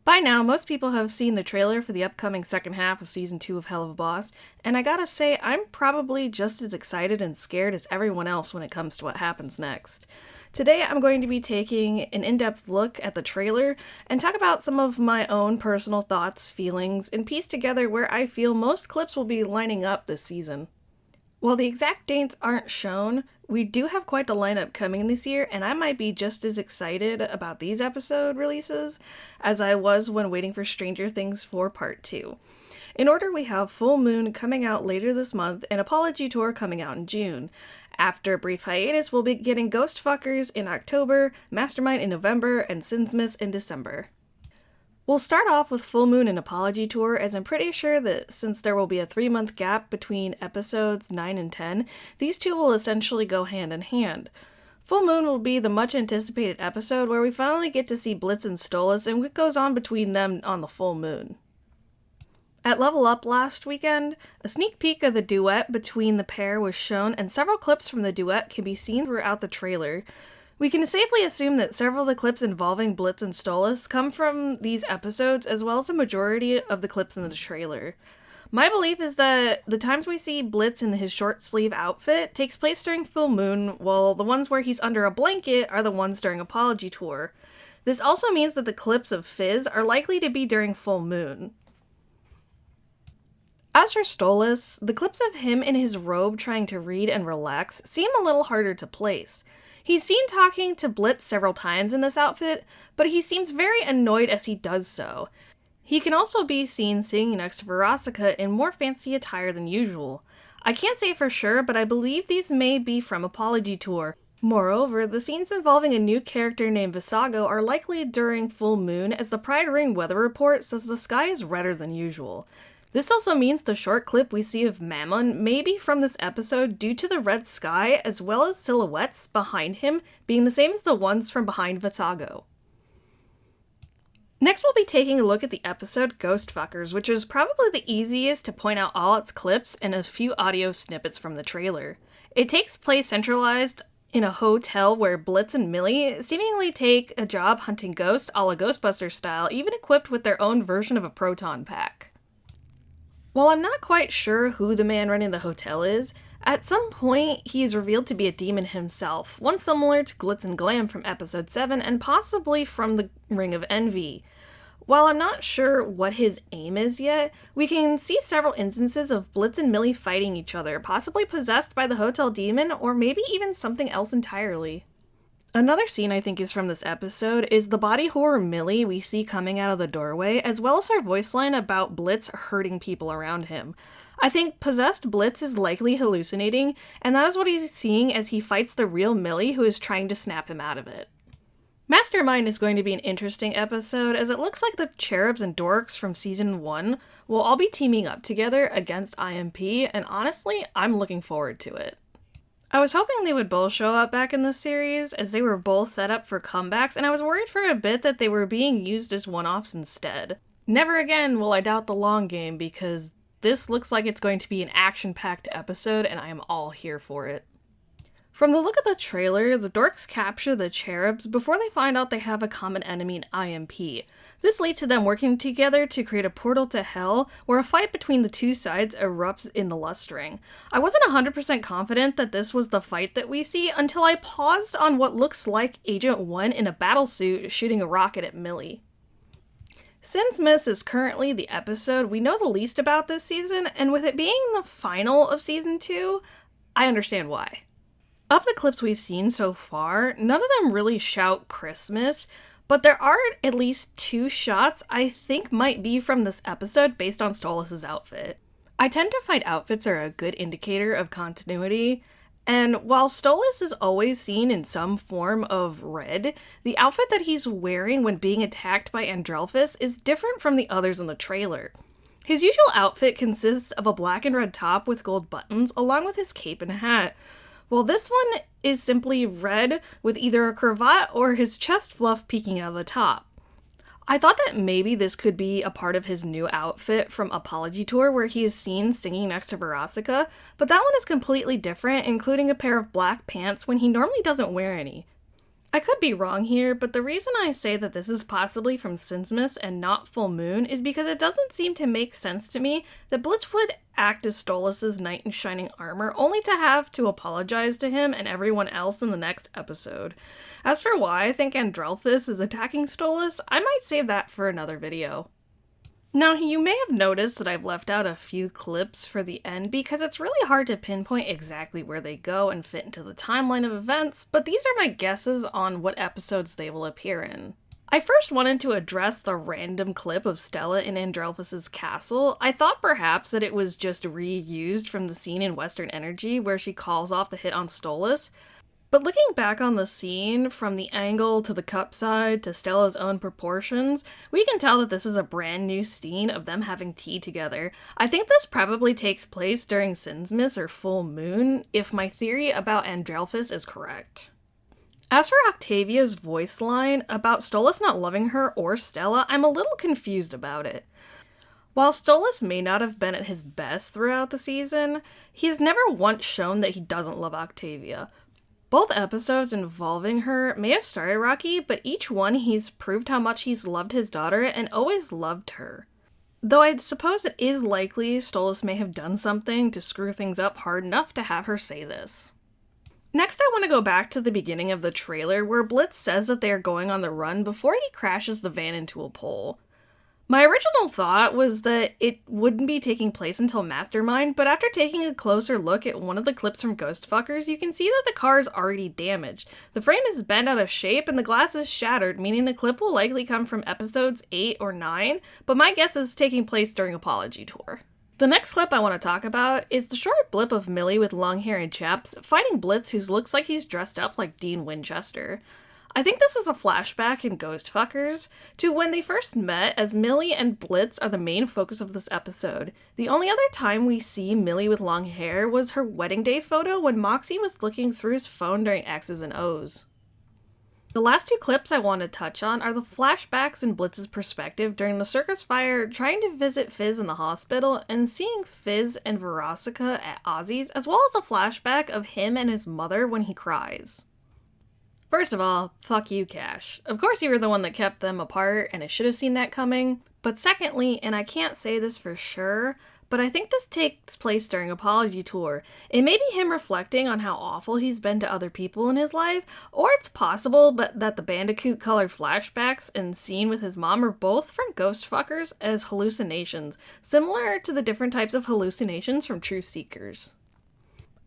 By now, most people have seen the trailer for the upcoming second half of Season 2 of Helluva, and I gotta say, I'm probably just as excited and scared as everyone else when it comes to what happens next. Today, I'm going to be taking an in-depth look at the trailer and talk about some of my own personal thoughts, feelings, and piece together where I feel most clips will be lining up this season. While the exact dates aren't shown, we do have quite the lineup coming this year, and I might be just as excited about these episode releases as I was when waiting for Stranger Things 4 Part 2. In order, we have Full Moon coming out later this month and Apology Tour coming out in June. After a brief hiatus, we'll be getting Ghost Fuckers in October, Mastermind in November, and Sinsmith in December. We'll start off with Full Moon and Apology Tour, as I'm pretty sure that since there will be a 3-month gap between episodes 9 and 10, these two will essentially go hand in hand. Full Moon will be the much anticipated episode where we finally get to see Blitz and Stolas and what goes on between them on the full moon. At Level Up last weekend, a sneak peek of the duet between the pair was shown, and several clips from the duet can be seen throughout the trailer. We can safely assume that several of the clips involving Blitz and Stolas come from these episodes, as well as a majority of the clips in the trailer. My belief is that the times we see Blitz in his short sleeve outfit takes place during Full Moon, while the ones where he's under a blanket are the ones during Apology Tour. This also means that the clips of Fizz are likely to be during Full Moon. As for Stolas, the clips of him in his robe trying to read and relax seem a little harder to place. He's seen talking to Blitz several times in this outfit, but he seems very annoyed as he does so. He can also be seen singing next to Verosika in more fancy attire than usual. I can't say for sure, but I believe these may be from Apology Tour. Moreover, the scenes involving a new character named Visago are likely during Full Moon, as the Pride Ring weather report says the sky is redder than usual. This also means the short clip we see of Mammon may be from this episode due to the red sky, as well as silhouettes behind him being the same as the ones from behind Visago. Next, we'll be taking a look at the episode Ghost Fuckers, which is probably the easiest to point out all its clips and a few audio snippets from the trailer. It takes place centralized in a hotel where Blitz and Millie seemingly take a job hunting ghosts a la Ghostbusters style, even equipped with their own version of a proton pack. While I'm not quite sure who the man running the hotel is, at some point he is revealed to be a demon himself, one similar to Glitz and Glam from episode 7 and possibly from the Ring of Envy. While I'm not sure what his aim is yet, we can see several instances of Blitz and Millie fighting each other, possibly possessed by the hotel demon or maybe even something else entirely. Another scene I think is from this episode is the body horror Millie we see coming out of the doorway, as well as her voice line about Blitz hurting people around him. I think possessed Blitz is likely hallucinating, and that is what he's seeing as he fights the real Millie who is trying to snap him out of it. Mastermind is going to be an interesting episode, as it looks like the Cherubs and Dorks from Season 1 will all be teaming up together against IMP, and honestly, I'm looking forward to it. I was hoping they would both show up back in this series, as they were both set up for comebacks, and I was worried for a bit that they were being used as one-offs instead. Never again will I doubt the long game, because this looks like it's going to be an action-packed episode, and I am all here for it. From the look of the trailer, the Dorks capture the Cherubs before they find out they have a common enemy in IMP. This leads to them working together to create a portal to hell, where a fight between the two sides erupts in the Lust Ring. I wasn't 100% confident that this was the fight that we see until I paused on what looks like Agent 1 in a battlesuit shooting a rocket at Millie. Sinsmith is currently the episode we know the least about this season, and with it being the final of Season 2, I understand why. Of the clips we've seen so far, none of them really shout Christmas, but there are at least 2 shots I think might be from this episode based on Stolas' outfit. I tend to find outfits are a good indicator of continuity, and while Stolas is always seen in some form of red, the outfit that he's wearing when being attacked by Andrelphus is different from the others in the trailer. His usual outfit consists of a black and red top with gold buttons, along with his cape and hat, while this one is simply red with either a cravat or his chest fluff peeking out of the top. I thought that maybe this could be a part of his new outfit from Apology Tour, where he is seen singing next to Verosika, but that one is completely different, including a pair of black pants when he normally doesn't wear any. I could be wrong here, but the reason I say that this is possibly from Sinmas and not Full Moon is because it doesn't seem to make sense to me that Blitz would act as Stolas' knight in shining armor only to have to apologize to him and everyone else in the next episode. As for why I think Andrelphus is attacking Stolas, I might save that for another video. Now, you may have noticed that I've left out a few clips for the end because it's really hard to pinpoint exactly where they go and fit into the timeline of events, but these are my guesses on what episodes they will appear in. I first wanted to address the random clip of Stella in Andrelphus' castle. I thought perhaps that it was just reused from the scene in Western Energy where she calls off the hit on Stolas. But looking back on the scene, from the angle to the cup side to Stella's own proportions, we can tell that this is a brand new scene of them having tea together. I think this probably takes place during Sinmas or Full Moon, if my theory about Andrelphus is correct. As for Octavia's voice line about Stolas not loving her or Stella, I'm a little confused about it. While Stolas may not have been at his best throughout the season, he's never once shown that he doesn't love Octavia. Both episodes involving her may have started rocky, but each one he's proved how much he's loved his daughter and always loved her. Though I suppose it is likely Stolas may have done something to screw things up hard enough to have her say this. Next, I want to go back to the beginning of the trailer where Blitz says that they are going on the run before he crashes the van into a pole. My original thought was that it wouldn't be taking place until Mastermind, but after taking a closer look at one of the clips from Ghostfuckers, you can see that the car is already damaged. The frame is bent out of shape and the glass is shattered, meaning the clip will likely come from episodes 8 or 9, but my guess is taking place during Apology Tour. The next clip I want to talk about is the short blip of Millie with long hair and chaps fighting Blitz, who looks like he's dressed up like Dean Winchester. I think this is a flashback in Ghostfuckers to when they first met, as Millie and Blitz are the main focus of this episode. The only other time we see Millie with long hair was her wedding day photo when Moxie was looking through his phone during X's and O's. The last two clips I want to touch on are the flashbacks in Blitz's perspective during the circus fire, trying to visit Fizz in the hospital, and seeing Fizz and Veronica at Ozzy's, as well as a flashback of him and his mother when he cries. First of all, fuck you, Cash. Of course you were the one that kept them apart, and I should have seen that coming. But secondly, and I can't say this for sure, but I think this takes place during Apology Tour. It may be him reflecting on how awful he's been to other people in his life, or it's possible that the Bandicoot-colored flashbacks and scene with his mom are both from Ghostfuckers as hallucinations, similar to the different types of hallucinations from Truth Seekers.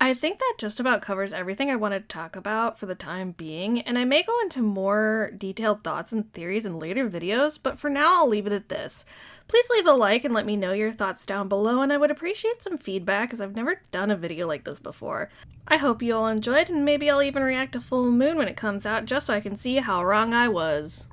I think that just about covers everything I wanted to talk about for the time being, and I may go into more detailed thoughts and theories in later videos, but for now I'll leave it at this. Please leave a like and let me know your thoughts down below, and I would appreciate some feedback as I've never done a video like this before. I hope you all enjoyed, and maybe I'll even react to Full Moon when it comes out just so I can see how wrong I was.